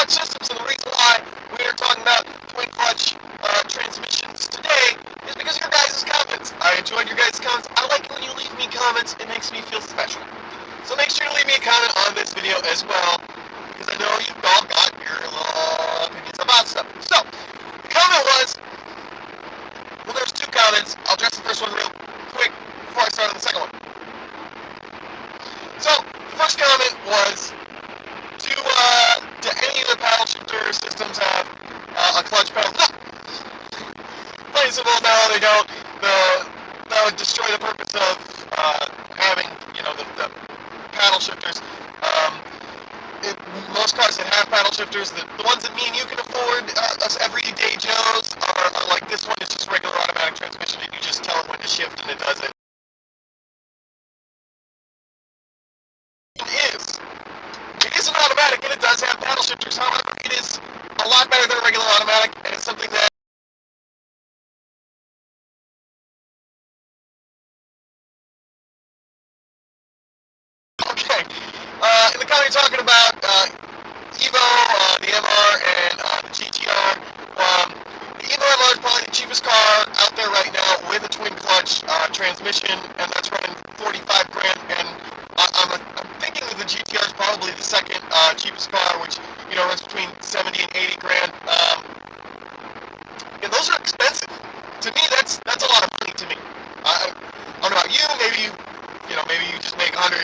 clutch systems, and the reason why we are talking about twin clutch transmissions today is because of your guys' comments. I enjoyed your guys' comments. I like it when you leave me comments. It makes me feel special. So make sure to leave me a comment on this video as well, because I know you've all got your little opinions about stuff. So, the comment was, well, there's two comments. I'll address the first one real quick before I start on the second one. So, the first comment was, do any of the paddle shifter systems have a clutch pedal? No. Plain and simple, no, they don't. That would destroy the purpose of having, the paddle shifters. Most cars that have paddle shifters, the ones that me and you can afford, us everyday Joes, are like this one. It's just regular automatic transmission, and you just tell it when to shift, and it does it. It is an automatic, and it does have paddle shifters. However, it is a lot better than a regular automatic, and it's something that in the car you're talking about, Evo, the MR, and the GTR. The Evo MR is probably the cheapest car out there right now with a twin clutch transmission, and that's running 45 grand. And I'm thinking that the GTR is probably the second cheapest car, which runs between 70 and 80 grand. And those are expensive. To me, that's a lot of money to me. I don't know about you. Maybe you just make $400,000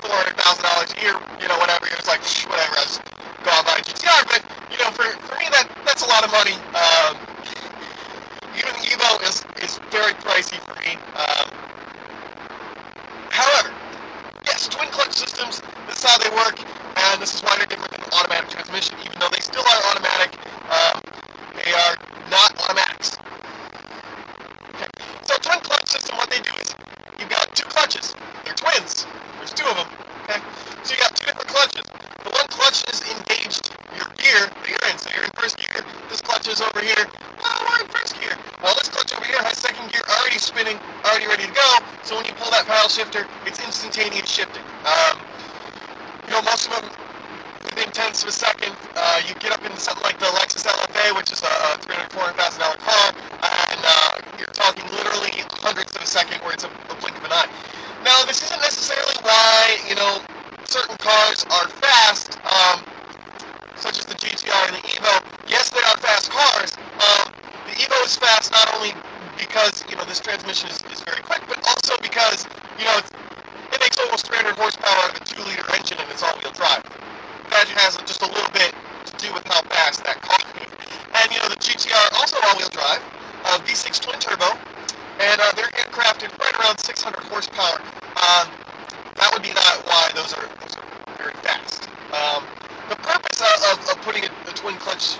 a year, whatever. You're just like, whatever, I'll just go out and buy a GTR. But, for me, that's a lot of money. Even the Evo is very pricey for me. However, yes, twin clutch systems, this is how they work, and this is why they're different than automatic transmission. Even though they still are automatic, they are not automatics. Okay. So twin clutch system, what they do is, you've got two clutches. They're twins. There's two of them. Okay? So you got two different clutches. The one clutch is engaged your gear that you're in. So you're in first gear. This clutch is over here. Well, we're in first gear. Well, this clutch over here has second gear already spinning, already ready to go. So when you pull that paddle shifter, it's instantaneous shifting. Most of them within tenths of a second. You get up into something like the Lexus LFA, which is a $300,000, $400,000 car, and you're talking literally hundredths of a second, where it's a blink of an eye. Now, this isn't necessarily why, certain cars are fast, such as the GTR and the Evo. Yes, they are fast cars. The Evo is fast not only because, this transmission is very quick, but also because, it makes almost 300 horsepower out of a 2-liter engine, and it's all-wheel drive. That has just a little bit to do with how fast that car is. And, the GTR, also all-wheel drive, V6 twin-turbo, and they're aircrafted right around 600 horsepower. That would be why those are very fast. The purpose of putting a twin clutch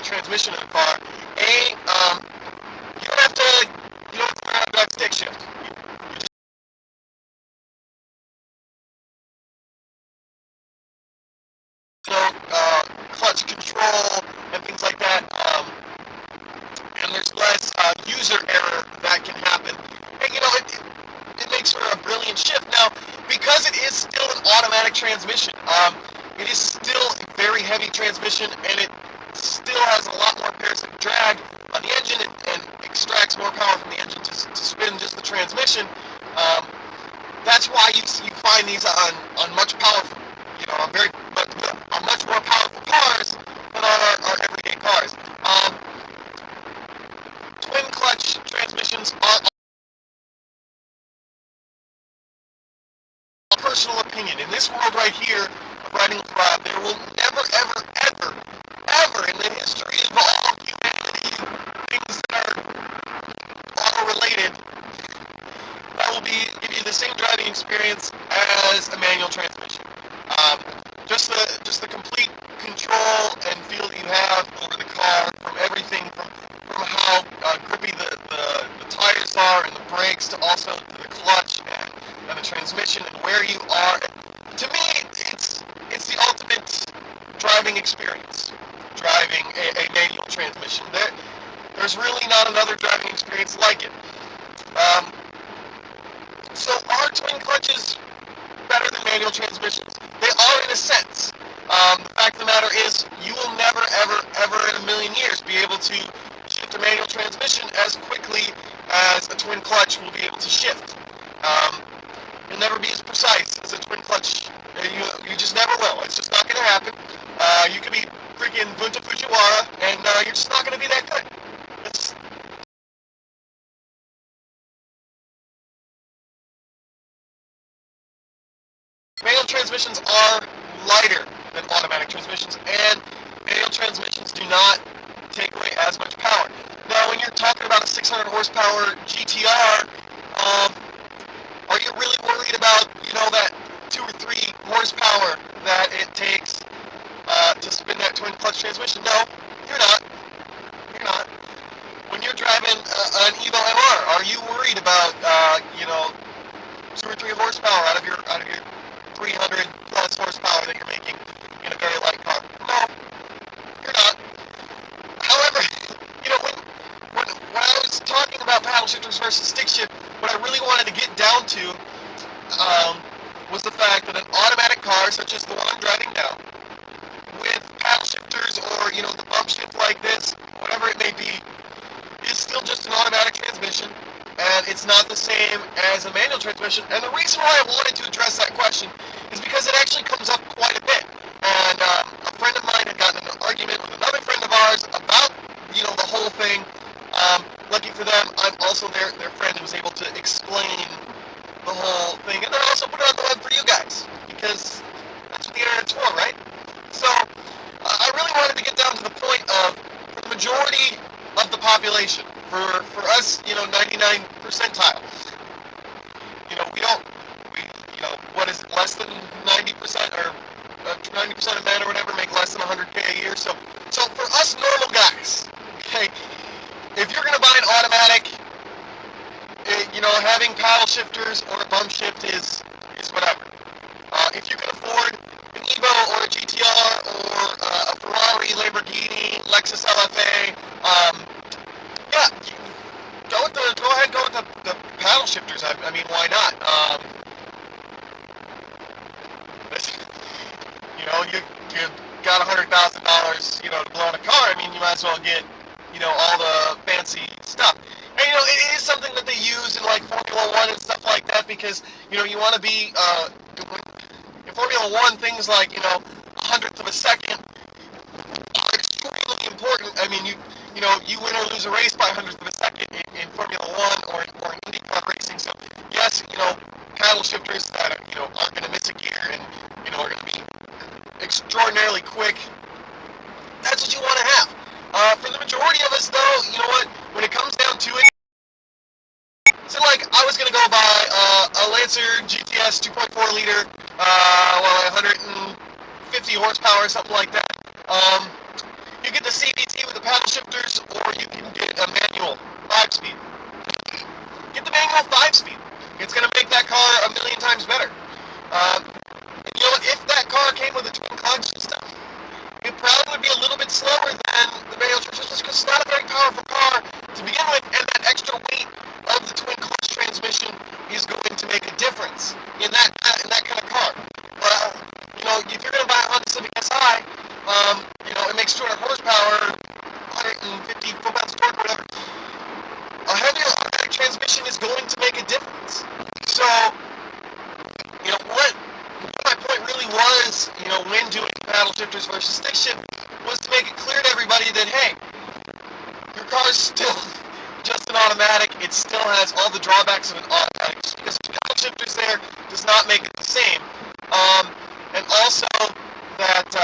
transmission in a car, you don't have to learn how to drive stick shift. Clutch control and things like that. And there's less user error that can happen. And it makes for a brilliant shift. Now, because it is still an automatic transmission, it is still a very heavy transmission, and it still has a lot more parasitic drag on the engine, and extracts more power from the engine to spin just the transmission. That's why you find these on much powerful, on much more powerful cars than on our everyday cars. Twin clutch transmissions are a personal opinion. In this world right here of riding with Rob, there will never, ever, ever, ever in the history of all humanity, things that are auto-related, that will give you the same driving experience as a manual transmission. Just the complete control and feel that you have over the car, from everything from how grippy the tires are and the brakes, to also to the clutch and the transmission and where you are. To me, it's the ultimate driving experience, driving a manual transmission. There's really not another driving experience like it. So are twin clutches better than manual transmissions? They are, in a sense. The fact of the matter is, you will never, ever, ever in a million years be able to shift a manual transmission as quickly as a twin clutch will be able to shift. Um, you'll never be as precise as a twin clutch. You just never will. It's just not going to happen. You could be freaking Bunta Fujiwara, and you're just not going to be that good. It's Manual transmissions are lighter than automatic transmissions, and manual transmissions do not take away as much power. Now, when you're talking about a 600 horsepower GTR, are you really worried about, that 2 or 3 horsepower that it takes to spin that twin clutch transmission? No, you're not. You're not. When you're driving an Evo MR, are you worried about 2 or 3 horsepower out of your 300 plus horsepower that you're making in a very light car? No, you're not. However, when I was talking about paddle shifters versus stick shift, what I really wanted to get down to was the fact that an automatic car, such as the one I'm driving now, with paddle shifters or the bump shift like this, whatever it may be, is still just an automatic transmission, and it's not the same as a manual transmission. And the reason why I wanted to address that question is because it actually comes up quite a bit. And a friend of mine had gotten in an argument with another friend of ours about the whole thing. Lucky for them, I'm also their friend who was able to explain the whole thing, and then also put it on the web for you guys, because that's what the internet's for, right? So I really wanted to get down to the point of, for the majority of the population, for us, 99 percentile, what is it, less than 90% or 90% of men or whatever make less than 100K a year. So for us normal guys, okay, if you're going to buy an automatic, having paddle shifters or a bump shift is whatever. If you can afford an Evo or a GTR or a Ferrari, Lamborghini, Lexus LFA, yeah, go ahead, go with the paddle shifters. I mean, why not? You got $100,000, to blow on a car. I mean, you might as well get, all the fancy stuff. And, it is something that they use in, like, Formula One and stuff like that, because, you want to be, in Formula One, things like, a hundredth of a second are extremely important. I mean, you win or lose a race by a hundredth of a second in Formula One or in IndyCar racing. So, yes, paddle shifters that aren't going to miss a gear and, are going to be extraordinarily quick. That's what you want to have. For the majority of us, though, you know what? When it comes down to it, so like I was gonna go buy a Lancer GTS 2.4 liter, 150 horsepower, something like that. You get the CVT with the paddle shifters, or you can get a manual 5-speed. Get the manual 5-speed. It's gonna make that car a million times better. If that car came with a twin clutch system, it probably would be a little bit slower than the manual transmission, because it's not a very powerful car to begin with, and that extra weight of the twin clutch transmission is going to make a difference in that kind of car. If you're going to buy a Honda Civic Si, it makes 200 horsepower, 150 foot-pounds of torque, whatever. A heavier automatic transmission is going to make a difference. So, what my point really was, when doing paddle shifters versus stick shift, was to make it clear to everybody that, hey, your car is still just an automatic. It still has all the drawbacks of an automatic. Just because there's paddle shifters there does not make it the same. And also that,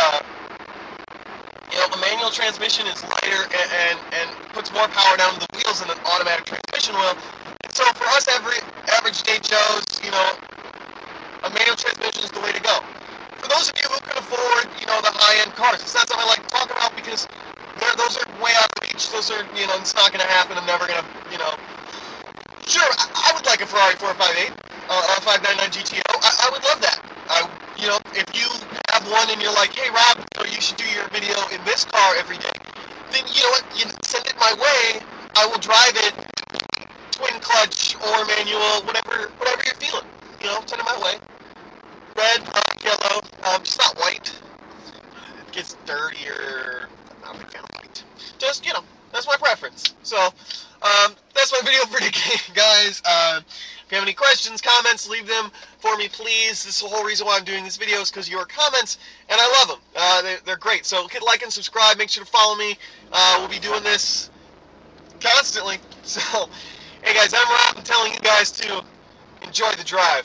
a manual transmission is lighter and puts more power down to the wheels than an automatic transmission will. And so for us average day Joes, a manual transmission is the way to go. For those of you who can afford, the high-end cars, it's not something I like to talk about because those are way out of reach. Those are, it's not going to happen. I'm never going to, Sure, I would like a Ferrari 458, a 599 GTO. I would love that. If you have one and you're like, hey, Rob, you should do your video in this car every day, then you know what? You send it my way. I will drive it twin clutch or manual, whatever you're feeling. Send it my way. Red, black, yellow, just not white. gets dirtier. I'm not a big fan of white. Just, you know, that's my preference. So, that's my video for today, guys. If you have any questions, comments, leave them for me, please. This is the whole reason why I'm doing these videos, because of your comments, and I love them. They're great. So hit like and subscribe. Make sure to follow me. We'll be doing this constantly. So, hey guys, I'm Rob. I'm telling you guys to enjoy the drive.